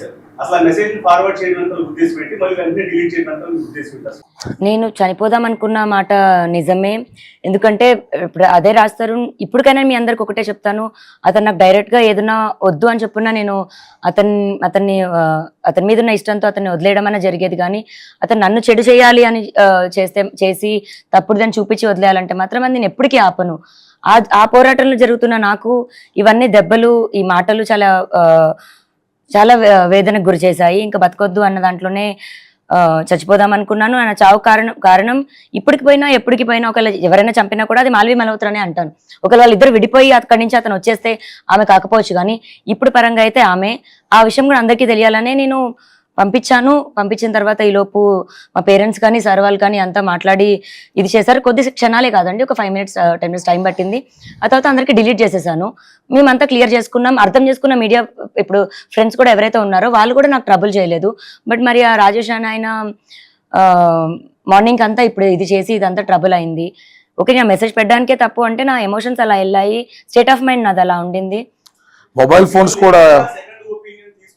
చేశారు. అసలు ఆ మెసేజ్ ఫార్వర్డ్ చేయడం ఉద్దేశం ఏంటి, మళ్ళీ వెంటనే డిలీట్ చేయడం ఉద్దేశం ఏంటి? నేను చనిపోదాం అనుకున్న మాట నిజమే. ఎందుకంటే ఇప్పుడు అదే రాస్తారు. ఇప్పటికైనా మీ అందరికి ఒకటే చెప్తాను, అతను నాకు డైరెక్ట్గా ఏదైనా వద్దు అని చెప్పున్నా నేను అతన్ని మీద ఉన్న ఇష్టంతో అతన్ని వదిలేయడం అనే జరిగేది. కానీ అతను నన్ను చెడు చేయాలి అని చేసి తప్పుడు దాన్ని చూపించి వదిలేయాలంటే మాత్రం అది నేను ఎప్పటికీ ఆపను. ఆ పోరాటంలో జరుగుతున్న నాకు ఇవన్నీ దెబ్బలు, ఈ మాటలు చాలా చాలా వేదనకు గురి చేశాయి. ఇంకా బతకొద్దు అన్న దాంట్లోనే చచ్చిపోదాం అనుకున్నాను. ఆయన చావు కారణం ఇప్పటికి పోయినా ఎప్పటికి పోయినా ఒకవేళ ఎవరైనా చంపినా కూడా అది మాల్వి మల్హోత్రా అనే అంటాను. ఒకవేళ వాళ్ళిద్దరు విడిపోయి అక్కడి నుంచి అతను వచ్చేస్తే ఆమె కాకపోవచ్చు, కానీ ఇప్పుడు పరంగా అయితే ఆమె. ఆ విషయం కూడా అందరికీ తెలియాలనే నేను పంపించిన తర్వాత ఈలోపు మా పేరెంట్స్ కానీ సార్ వాళ్ళు కానీ అంతా మాట్లాడి ఇది చేశారు. కొద్ది క్షణాలే కాదండి, ఒక 5 minutes 10 minutes టైం పట్టింది. ఆ తర్వాత అందరికీ డిలీట్ చేసేసాను. మేమంతా క్లియర్ చేసుకున్నాం, అర్థం చేసుకున్న మీడియా ఇప్పుడు ఫ్రెండ్స్ కూడా ఎవరైతే ఉన్నారో వాళ్ళు కూడా నాకు ట్రబుల్ చేయలేదు. బట్ మరి ఆ రాజేష్ అని ఆయన మార్నింగ్ అంతా ఇప్పుడు ఇది చేసి ఇదంతా ట్రబుల్ అయింది. ఓకే, నేను మెసేజ్ పెట్టడానికే తప్పు అంటే నా ఎమోషన్స్ అలా వెళ్ళాయి, స్టేట్ ఆఫ్ మైండ్ నాది అలా ఉండింది. మొబైల్ ఫోన్స్ కూడా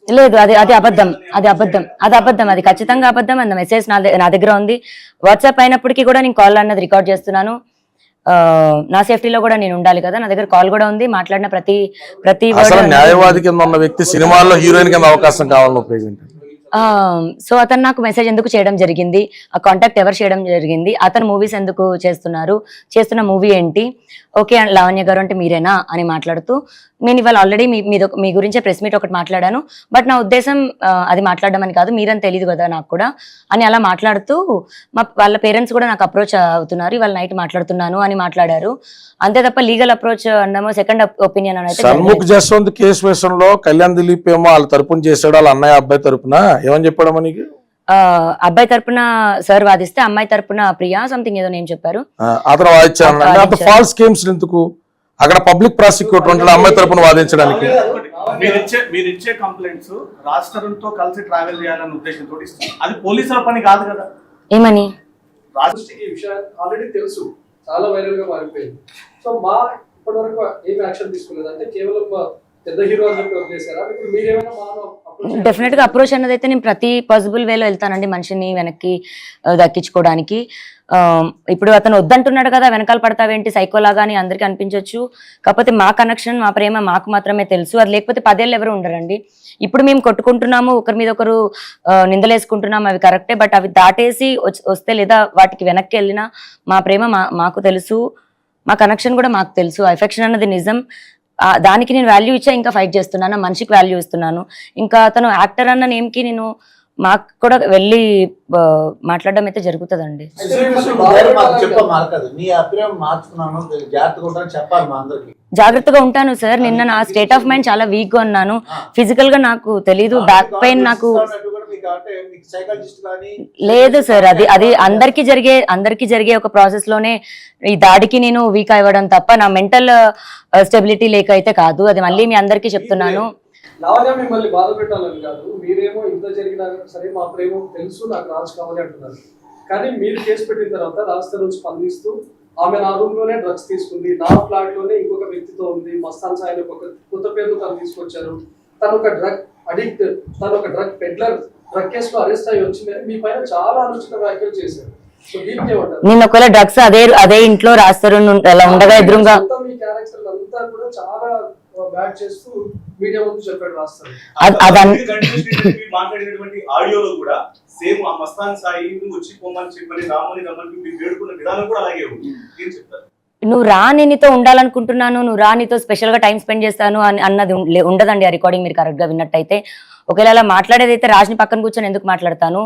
లేదు, అది అబద్ధం, అది ఖచ్చితంగా అబద్ధం. అంత మెసేజ్ నా దగ్గర ఉంది. వాట్సాప్ అయినప్పటికీ కూడా నేను కాల్ అన్నది రికార్డ్ చేస్తున్నాను. నా సేఫ్టీలో కూడా నేను ఉండాలి కదా, నా దగ్గర కాల్ కూడా ఉంది. మాట్లాడిన ప్రతి న్యాయవాది కింద ఉన్న వ్యక్తి సినిమాల్లో హీరోయిన్ కింద అవకాశం కావాలని ఉపయోగించారు. సో అతను నాకు మెసేజ్ ఎందుకు చేయడం జరిగింది, ఆ కాంటాక్ట్ ఎవరు చేయడం జరిగింది, అతను మూవీస్ ఎందుకు చేస్తున్న మూవీ ఏంటి, ఓకే లావణ్య గారు అంటే మీరేనా అని మాట్లాడుతూ నేను ఇవాళ ఆల్రెడీ మీ గురించే ప్రెస్ మీట్ ఒకటి మాట్లాడాను. బట్ నా ఉద్దేశం అది మాట్లాడడం అని కాదు, మీరని తెలియదు కదా నాకు కూడా అని అలా మాట్లాడుతూ వాళ్ళ పేరెంట్స్ కూడా నాకు అప్రోచ్ అవుతున్నారు, ఇవాళ నైట్ మాట్లాడుతున్నాను అని మాట్లాడారు. అంతే తప్ప లీగల్ అప్రోచ్ అన్నామో సెకండ్ ఒపీనియన్ అని షణ్ముఖ్ జస్వంత్ కేసు విషయంలో కళ్యాణ్ దిలీప్ ఏమో వాళ్ళ తరపున చేశాడు, వాళ్ళ అన్నయ్య అబ్బాయి తరపున ఏమని చెప్పాడు మనకి? అబ్బాయి తరపున సార్ వాదిస్తే అమ్మాయి తరపున ప్రియా సంథింగ్ ఏదో నేను చెప్పారు. అతను వాదించాడు. ఫాల్స్ కేమ్స్ ఎందుకు అక్కడ పబ్లిక్ ప్రాసిక్యూటర్ ఉంటాడు అమ్మాయి తరపున వాదించడానికి? మీరిచ్చే కంప్లైంట్స్ రాజ్ తరుణ్ తో కలిసి ట్రావెల్ చేయాలనే ఉద్దేశంతో ఇస్తారు. అది పోలీసుల పని కాదు కదా. ఏమని ఈ విషయం ఆల్రెడీ తెలుసు, చాలా వైరల్ గా మారిపోయింది. సో ఇప్పటి వరకు ఏం యాక్షన్ తీసుకోలేదు, అంటే కేవలం పెద్ద హీరో అని చెప్పి వదిలేసారా? మీరేమైనా డెఫినెట్ గా అప్రోచ్ అన్నది అయితే నేను ప్రతి పాసిబుల్ వేలో వెళ్తానండి మనిషిని వెనక్కి దక్కించుకోవడానికి. ఇప్పుడు అతను వద్దంటున్నాడు కదా, వెనకాల పడతావేంటి సైకోలాగా అని అందరికీ అనిపించవచ్చు. కాకపోతే మా కనెక్షన్, మా ప్రేమ మాకు మాత్రమే తెలుసు. అది లేకపోతే 10 ఏళ్ళు ఎవరు ఉండరండి. ఇప్పుడు మేము కొట్టుకుంటున్నాము, ఒకరి మీద ఒకరు నిందలేసుకుంటున్నాము, అవి కరెక్టే. బట్ అవి దాటేసి వస్తే లేదా వాటికి వెనక్కి వెళ్ళినా మా ప్రేమ మాకు తెలుసు, మా కనెక్షన్ కూడా మాకు తెలుసు. ఎఫెక్షన్ అన్నది నిజం, దానికి నేను వాల్యూ ఇచ్చా ఇంకా ఫైట్ చేస్తున్నాను, మనిషికి వాల్యూ ఇస్తున్నాను. ఇంకా అతను యాక్టర్ అన్న నేమ్కి నేను మాకు కూడా వెళ్ళి మాట్లాడడం అయితే జరుగుతుందండి. జాగ్రత్తగా ఉంటాను సార్. నిన్న నా స్టేట్ ఆఫ్ మైండ్ చాలా వీక్ గా ఉన్నాను, ఫిజికల్ గా నాకు తెలీదు, బ్యాక్ పెయిన్ నాకు లేదు సార్. అది అందరికి జరిగే ఒక ప్రాసెస్ లోనే ఈ దాడికి నేను వీక్ అవ్వడం తప్ప నా మెంటల్ స్టెబిలిటీ లేక అయితే కాదు. అది మళ్ళీ మీ అందరికీ చెప్తున్నాను. లావణ్య మిమ్మల్ని బాధ పెట్టాలని కాదు, మీరేమో ఇంత జరిగినా సరే మా ప్రేమ తెలుసు, నాకు రాజ్ కావాలి అంటున్నారు. కానీ మీరు కేసు పెట్టిన తర్వాత రాజ్ తరుణ్ స్పందిస్తూ ఆమె నా రూమ్ లోనే డ్రగ్స్ తీసుకుంది, నా ఫ్లాట్ లోనే ఇంకొక వ్యక్తితో ఉంది, మస్తాన్ సాయి ఒక కొత్త పేరు తను తీసుకొచ్చారు, తను ఒక డ్రగ్ అడిక్ట్, తను ఒక డ్రగ్ పెడ్లర్, డ్రగ్ కేసులో అరెస్ట్ అయ్యి వచ్చిందని మీ పైన చాలా అనుచిత వ్యాఖ్యలు చేశారు. సో దీనికి ఏమంటారు? నేను ఒకవేళ డ్రగ్స్ అదే ఇంట్లో రాస్తారు అలా ఉండగా ఎదురుగా మీ క్యారెక్టర్ అంతా కూడా చాలా బ్యాక్ చేస్తూ మీడియా ముందు చెప్పాడు రాస్తారు. మాట్లాడినటువంటి ఆడియోలో కూడా సేమ్ ఆ మస్తాన్ సాయి వచ్చి పొమ్మని చెప్పని రామని రమ్మని మీరు వేడుకున్న విధానం కూడా అలాగే ఉంది. ఏం చెప్తారు? నువ్వు రా, నేను నీతో ఉండాలనుకుంటున్నాను, నువ్వు రా, నీతో స్పెషల్ గా టైం స్పెండ్ చేస్తాను అన్నది ఉండదండి. ఆ రికార్డింగ్ మీరు కరెక్ట్ గా విన్నట్టయితే. ఒకవేళ అలా మాట్లాడేదైతే రాజ్ని పక్కన కూర్చొని ఎందుకు మాట్లాడతాను?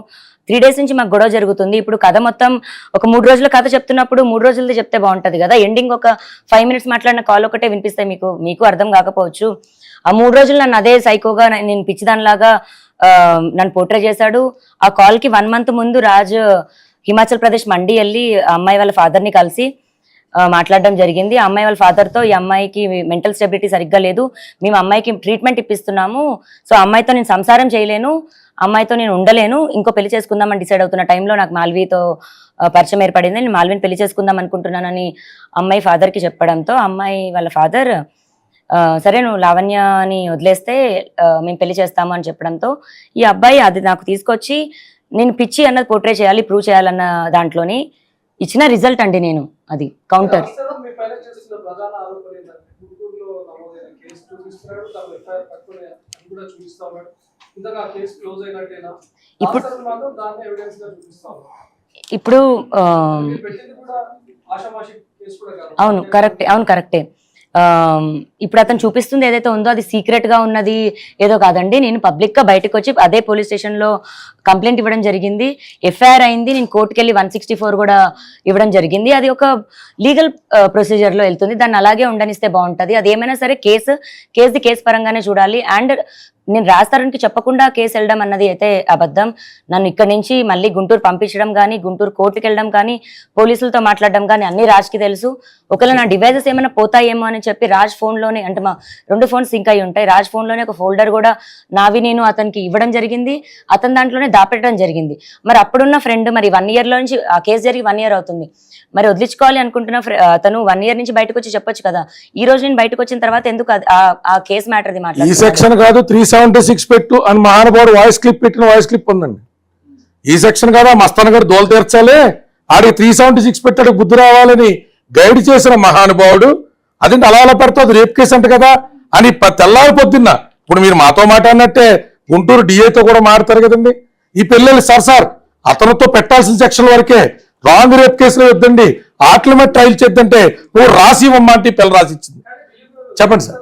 3 days నుంచి మాకు గొడవ జరుగుతుంది. ఇప్పుడు కథ మొత్తం ఒక 3 రోజుల కథ చెప్తున్నప్పుడు 3 రోజులది చెప్తే బాగుంటది కదా. ఎండింగ్ ఒక 5 minutes మాట్లాడిన కాల్ ఒకటే వినిపిస్తే మీకు అర్థం కాకపోవచ్చు. ఆ 3 రోజులు నన్ను అదే సైకోగా నేను పిచ్చిదానిలాగా నన్ను పోర్ట్రే చేశాడు. ఆ కాల్ కి 1 month ముందు రాజ్ హిమాచల్ ప్రదేశ్ మండి వెళ్ళి అమ్మాయి వాళ్ళ ఫాదర్ ని కలిసి మాట్లాడడం జరిగింది. ఆ అమ్మాయి వాళ్ళ ఫాదర్ తో ఈ అమ్మాయికి మెంటల్ స్టెబిలిటీ సరిగ్గా లేదు, మేము అమ్మాయికి ట్రీట్మెంట్ ఇప్పిస్తున్నాము, సో అమ్మాయితో నేను సంసారం చేయలేను, అమ్మాయితో నేను ఉండలేను, ఇంకో పెళ్లి చేసుకుందామని డిసైడ్ అవుతున్న టైంలో నాకు మాల్వీతో పరిచయం ఏర్పడింది, నేను మాల్వీని పెళ్లి చేసుకుందాం అనుకుంటున్నానని అమ్మాయి ఫాదర్కి చెప్పడంతో అమ్మాయి వాళ్ళ ఫాదర్ సరే నువ్వు లావణ్యని వదిలేస్తే మేము పెళ్లి చేస్తాము అని చెప్పడంతో ఈ అబ్బాయి అది నాకు తీసుకొచ్చి నేను పిచ్చి అన్నది పోర్ట్రే చేయాలి, ప్రూవ్ చేయాలన్న దాంట్లోని ఇచ్చిన రిజల్ట్ అండి. నేను అది కౌంటర్. మీ పైన చేస్తున్న ప్రధాన ఆరోపణ ఏంటంటే గుంటూరులో నమోదైన కేసు చూపిస్తున్నాడు, తను ఎఫ్ఐఆర్ పట్టుకునే అది కూడా చూపిస్తా ఉన్నాడు. ఇంతగా కేసు క్లోజ్ అయినట్టేనా? ఇప్పుడు మాత్రం దాన్ని ఎవిడెన్స్ గా చూపిస్తా ఉన్నాడు. ఇప్పుడు పెట్టింది కూడా ఆషామాషి కేసు కూడా కాదు. అవును కరెక్టే. ఇప్పుడు అతను చూపిస్తుంది ఏదైతే ఉందో అది సీక్రెట్ గా ఉన్నది ఏదో కాదండి. నేను పబ్లిక్ గా బయటకు వచ్చి అదే పోలీస్ స్టేషన్ లో కంప్లైంట్ ఇవ్వడం జరిగింది, ఎఫ్ఐఆర్ అయింది. నేను కోర్టుకి వెళ్ళి 164 కూడా ఇవ్వడం జరిగింది. అది ఒక లీగల్ ప్రొసీజర్ లో వెళ్తుంది, దాన్ని అలాగే ఉండనిస్తే బాగుంటది. అది ఏమైనా సరే కేసు పరంగానే చూడాలి. అండ్ నేను రాజధానికి చెప్పకుండా కేసు వెళ్ళడం అన్నది అయితే అబద్ధం. నన్ను ఇక్కడ నుంచి మళ్ళీ గుంటూరు పంపించడం కానీ, గుంటూరు కోర్టుకి వెళ్ళడం కానీ, పోలీసులతో మాట్లాడడం కానీ అన్ని రాజ్కి తెలుసు. ఒకవేళ నా డివైజెస్ ఏమైనా పోతాయేమో అని చెప్పి రాజ్ ఫోన్లోనే, అంటే మా 2 ఫోన్స్ సింక్ అయి ఉంటాయి, రాజ్ ఫోన్లోనే ఒక ఫోల్డర్ కూడా నావి నేను అతనికి ఇవ్వడం జరిగింది, అతని దాంట్లోనే దాపెట్టడం జరిగింది. మరి అప్పుడున్న ఫ్రెండ్ మరి 1 year లో నుంచి ఆ కేసు జరిగి 1 year అవుతుంది, మరి వదిలించుకోవాలి అనుకుంటున్న అతను 1 year నుంచి బయటకు వచ్చి చెప్పొచ్చు కదా. ఈ రోజు నేను బయటకు వచ్చిన తర్వాత ఎందుకు ఆ కేసు మ్యాటర్ ది మాట్లాడుతున్నారు? ఈ సెక్షన్ కాదు 376 పెట్టు అని మహానుభావుడు వాయిస్ క్లిప్ పెట్టిన వాయిస్ క్లిప్ ఉందండి. ఈ సెక్షన్ కాదా మస్తాన్ గారు దోలు తీర్చాలి, ఆడికి 376 పెట్టాడు బుద్ధి రావాలని గైడ్ చేసిన మహానుభావుడు అదేంటి అలా పెడతావు రేప్ కేసు అంట కదా అని తెల్లారి పొద్దున్న ఇప్పుడు మీరు మాతో మాట్లాడినట్టే గుంటూరు డిఐతో కూడా మాట్లాడతారు కదండి. ఈ పిల్లలు సార్ అతనితో పెట్టాల్సిన సెక్షన్ వరకే, రాంగ్ రేప్ కేసులో వద్దండి, ఆటల మీద ట్రయల్ చేద్దంటే నువ్వు రాసి ఇవ్వమ్మా అంటే పిల్ల రాసి ఇచ్చింది. చెప్పండి సార్.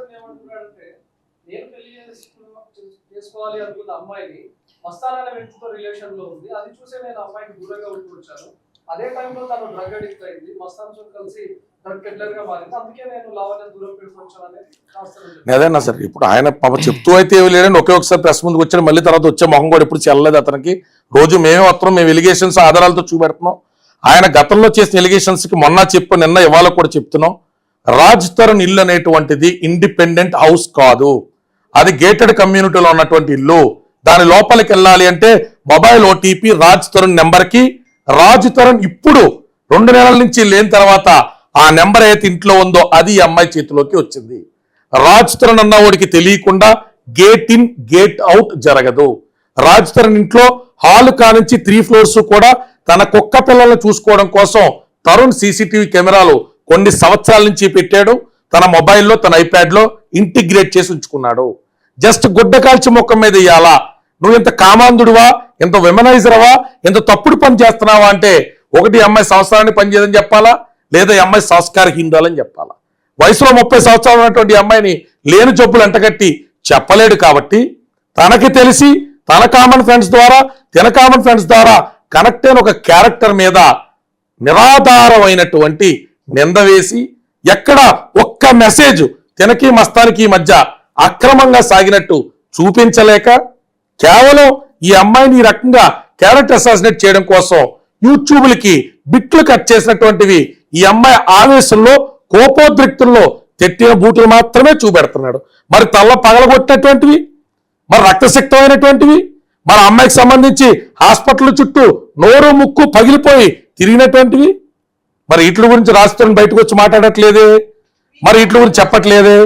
చేసుకోవాలి అనుకున్న అమ్మాయిని మస్తాన్ అనే వ్యక్తితో రిలేషన్ లో ఉంది, అది చూసే నేను అమ్మాయికి దూరంగా ఉంటూ వచ్చాను. అదే టైంలో తను డ్రగ్ అడిక్ట్ అయింది, మస్తాన్ తో కలిసి డ్రగ్ పెడ్లర్ గా మారింది, అందుకే నేను లావణ్య దూరం పెట్టుకొచ్చాను అనేది అదేనా సార్. ఇప్పుడు ఆయన పాప చెప్తూ అయితే ఏమి లేదండి, ఒకే ఒకసారి ప్రెస్ ముందుకు వచ్చాడు, మళ్ళీ తర్వాత వచ్చే మొహం కూడా ఎప్పుడు చెల్లలేదు అతనికి. రోజు మేమే వస్తున్నాం, మేము ఎలిగేషన్స్ ఆధారాలతో చూపెడుతున్నాం. ఆయన గతంలో చేసిన ఎలిగేషన్స్ కి మొన్న నిన్న ఇవాళ కూడా చెప్తున్నాం. రాజ్ తరుణ్ ఇల్లు అనేటువంటిది ఇండిపెండెంట్ హౌస్ కాదు, అది గేటెడ్ కమ్యూనిటీలో ఉన్నటువంటి ఇల్లు. దాని లోపలికి వెళ్ళాలి అంటే mobile OTP Raj Tarun number కి, రాజ్ తరుణ్ ఇప్పుడు 2 నెలల నుంచి లేని తర్వాత ఆ నెంబర్ అయితే ఇంట్లో ఉందో అది ఈ అమ్మాయి చేతిలోకి వచ్చింది. రాజ్ తరుణ్ అన్నవాడికి తెలియకుండా గేట్ ఇన్ గేట్ అవుట్ జరగదు. రాజ్ తరుణ్ ఇంట్లో హాల్ కానుంచి 3 floors కూడా తన కుక్క పిల్లలను చూసుకోవడం కోసం తరుణ్ సీసీటీవీ కెమెరాలు కొన్ని సంవత్సరాల నుంచి పెట్టాడు. తన మొబైల్లో తన ఐప్యాడ్లో ఇంటిగ్రేట్ చేసి ఉంచుకున్నాడు. జస్ట్ గుడ్డ కాల్చి ముఖం మీద ఇయ్యాలా, నువ్వు ఎంత కామాంధుడువా, ఎంత విమనైజరవా, ఎంత తప్పుడు పని చేస్తున్నావా అంటే ఒకటి అమ్మాయి సంవత్సరాన్ని పనిచేయదని చెప్పాలా, లేదా ఈ అమ్మాయి సంస్కారహీనురాలని చెప్పాలా. వయసులో 30 సంవత్సరాలు ఉన్నటువంటి అమ్మాయిని లేని జబ్బులు అంటగట్టి చెప్పలేడు. కాబట్టి తనకి తెలిసి తన కామన్ ఫ్రెండ్స్ ద్వారా కనెక్ట్ అయిన ఒక క్యారెక్టర్ మీద నిరాధారమైనటువంటి నింద వేసి ఎక్కడ ఒక్క మెసేజ్ తినకి మస్తానికి మధ్య అక్రమంగా సాగినట్టు చూపించలేక కేవలం ఈ అమ్మాయిని ఈ రకంగా క్యారెక్టర్ అసాసినేట్ చేయడం కోసం యూట్యూబ్లకి బిట్లు కట్ చేసినటువంటివి ఈ అమ్మాయి ఆవేశంలో కోపోద్రిక్తుల్లో తెట్టిన బూతులు మాత్రమే చూపెడుతున్నాడు. మరి తల్ల పగలగొట్టినటువంటివి, మరి రక్తసిక్తమైనటువంటివి, మన అమ్మాయికి సంబంధించి హాస్పిటల్ చుట్టూ నోరు ముక్కు పగిలిపోయి తిరిగినటువంటివి, మరి వీటి గురించి రాజస్థాన్ బయటకు వచ్చి మాట్లాడట్లేదే, మరి వీటి గురించి చెప్పట్లేదే.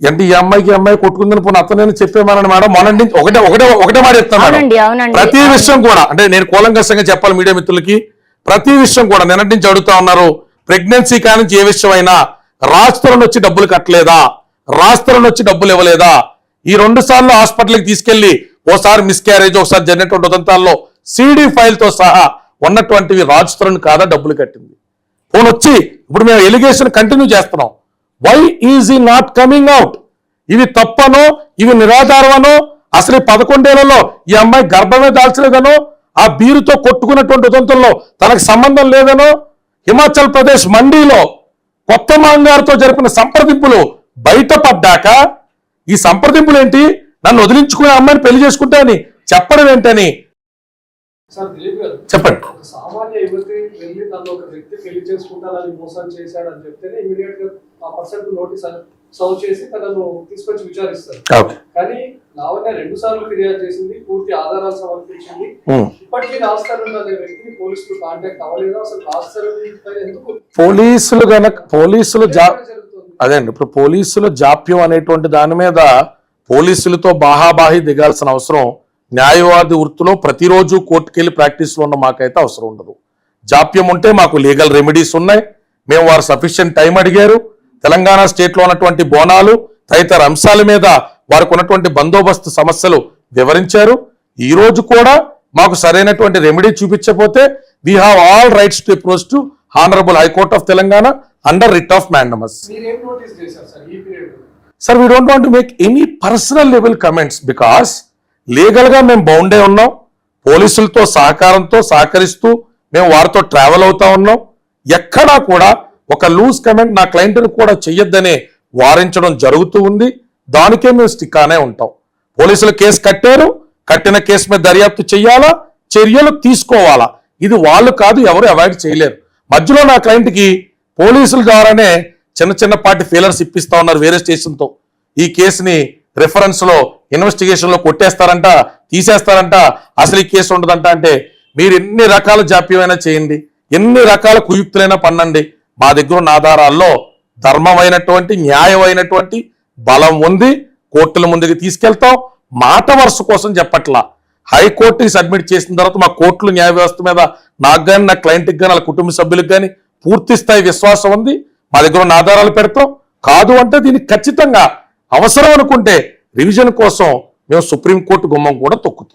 అంటే ఈ అమ్మాయి కొట్టుకుందని పోనీ అతను చెప్పేమన్నాను మేడం. మొన్న నుంచి ఒకటే మాట చెప్తాను. ప్రతి విషయం కూడా అంటే నేను కూలంకషంగా చెప్పాలి మీడియా మిత్రులకి, ప్రతి విషయం కూడా నిన్నటి నుంచి అడుగుతా ఉన్నారు. ప్రెగ్నెన్సీ కానించి ఏ విషయం అయినా రాజస్థాన్ వచ్చి డబ్బులు కట్టలేదా, రాజస్థాన్ వచ్చి డబ్బులు ఇవ్వలేదా, ఈ 2 సార్లు హాస్పిటల్కి తీసుకెళ్లి ఓసారి మిస్క్యారేజ్ ఒకసారి జరిగినటువంటి ఉదంతాల్లో CD ఫైల్తో సహా ఉన్నటువంటివి రాజస్థాన్ కాదా డబ్బులు కట్టింది. ఫోన్ వచ్చి ఇప్పుడు మేము ఎలిగేషన్ కంటిన్యూ చేస్తున్నాం. వై ఈజ్ ఈ నాట్ కమింగ్ అవుట్? ఇవి తప్పనో, ఇవి నిరాధారమనో, అసలు 11 ఏళ్లలో ఈ అమ్మాయి గర్భమే దాల్చలేదనో, ఆ బీరుతో కొట్టుకున్నటువంటి ఉదంతంలో తనకు సంబంధం లేదనో, హిమాచల్ ప్రదేశ్ మండీలో కొత్త మాంగారుతో జరిపిన సంప్రదింపులు బయటపడ్డాక ఈ సంప్రదింపులు ఏంటి, నన్ను వదిలించుకునే అమ్మాయిని పెళ్లి చేసుకుంటానని చెప్పడం ఏంటని చెప్పండి. సామాన్య యువతి వెళ్ళి తను ఒక వ్యక్తి పెళ్లి చేసుకుంటానని మోసం చేశాడని చెప్తేనే ఇమీడియట్ గా ఆ పర్సన్ నోటీస్ సర్వ్ చేసి తనను తీసుకొచ్చి విచారిస్తారు. కానీ లావణ్య 2 సార్లు ఫిర్యాదు చేసింది, పూర్తి ఆధారాలు సమర్పించింది. ఇప్పటికీ రాస్తారు అనే వ్యక్తిని పోలీసులు కాంటాక్ట్ అవ్వలేదు. అసలు రాస్తారు ఎందుకు పోలీసులు అదే అండి, ఇప్పుడు పోలీసుల జాప్యం అనేటువంటి దాని మీద పోలీసులతో బాహాబాహి దిగాల్సిన అవసరం న్యాయవాది వృత్తిలో ప్రతిరోజు కోర్టుకెళ్ళి ప్రాక్టీస్లో ఉన్న మాకైతే అవసరం ఉండదు. జాప్యం ఉంటే మాకు లీగల్ రెమెడీస్ ఉన్నాయి. మేము వారు సఫిషియెంట్ టైం అడిగారు. తెలంగాణ స్టేట్లో ఉన్నటువంటి బోనాలు తదితర అంశాల మీద వారికి ఉన్నటువంటి బందోబస్తు సమస్యలు వివరించారు. ఈ రోజు కూడా మాకు సరైనటువంటి రెమెడీ చూపించకపోతే we have all rights to approach to honourable high court of Telangana under writ of mandamus. మీరేం నోటీస్ చేశారు సార్ ఈ period? Sir, we don't want to make any personal level comments because legal గా మేము బౌండే ఉన్నాం. పోలీసులతో సహకరిస్తూ మేము వారితో ట్రావెల్ అవుతా ఉన్నాం. ఎక్కడా కూడా ఒక లూజ్ కమెంట్ నా క్లయింట్ని కూడా చెయ్యొద్దనే వారించడం జరుగుతూ ఉంది. దానికే మేము స్టిక్ ఆనే ఉంటాం. పోలీసులు కేసు కట్టారు, కట్టిన కేసు మీద దర్యాప్తు చెయ్యాలా, చర్యలు తీసుకోవాలా. ఇది వాళ్ళు కాదు, ఎవరు అవాయిడ్ చేయలేరు. మధ్యలో నా క్లయింట్కి పోలీసుల ద్వారానే చిన్న చిన్నపాటి ఫెయిలర్స్ ఇప్పిస్తా ఉన్నారు వేరే స్టేషన్తో. ఈ కేసుని రిఫరెన్స్ లో ఇన్వెస్టిగేషన్ లో కొట్టేస్తారంట, తీసేస్తారంట, అసలు ఈ కేసు ఉండదంట. అంటే మీరు ఎన్ని రకాల జాప్యమైనా చేయండి, ఎన్ని రకాల కుయుక్తులైనా పన్నండి, మా దగ్గర ఉన్న ఆధారాల్లో ధర్మమైనటువంటి న్యాయమైనటువంటి బలం ఉంది. కోర్టుల ముందుకు తీసుకెళ్తాం. మాట వరుస కోసం చెప్పట్లా. హైకోర్టుకి సబ్మిట్ చేసిన తర్వాత మా కోర్టులు న్యాయ వ్యవస్థ మీద నాకు కానీ నా క్లయింట్కి కానీ వాళ్ళ కుటుంబ సభ్యులకు కానీ పూర్తి స్థాయి విశ్వాసం ఉంది. మా దగ్గర ఉన్న ఆధారాలు పెడతాం. కాదు అంటే దీనికి ఖచ్చితంగా అవసరం అనుకుంటే రివిజన్ కోసం మేము సుప్రీంకోర్టు గుమ్మం కూడా తొక్కుతాం.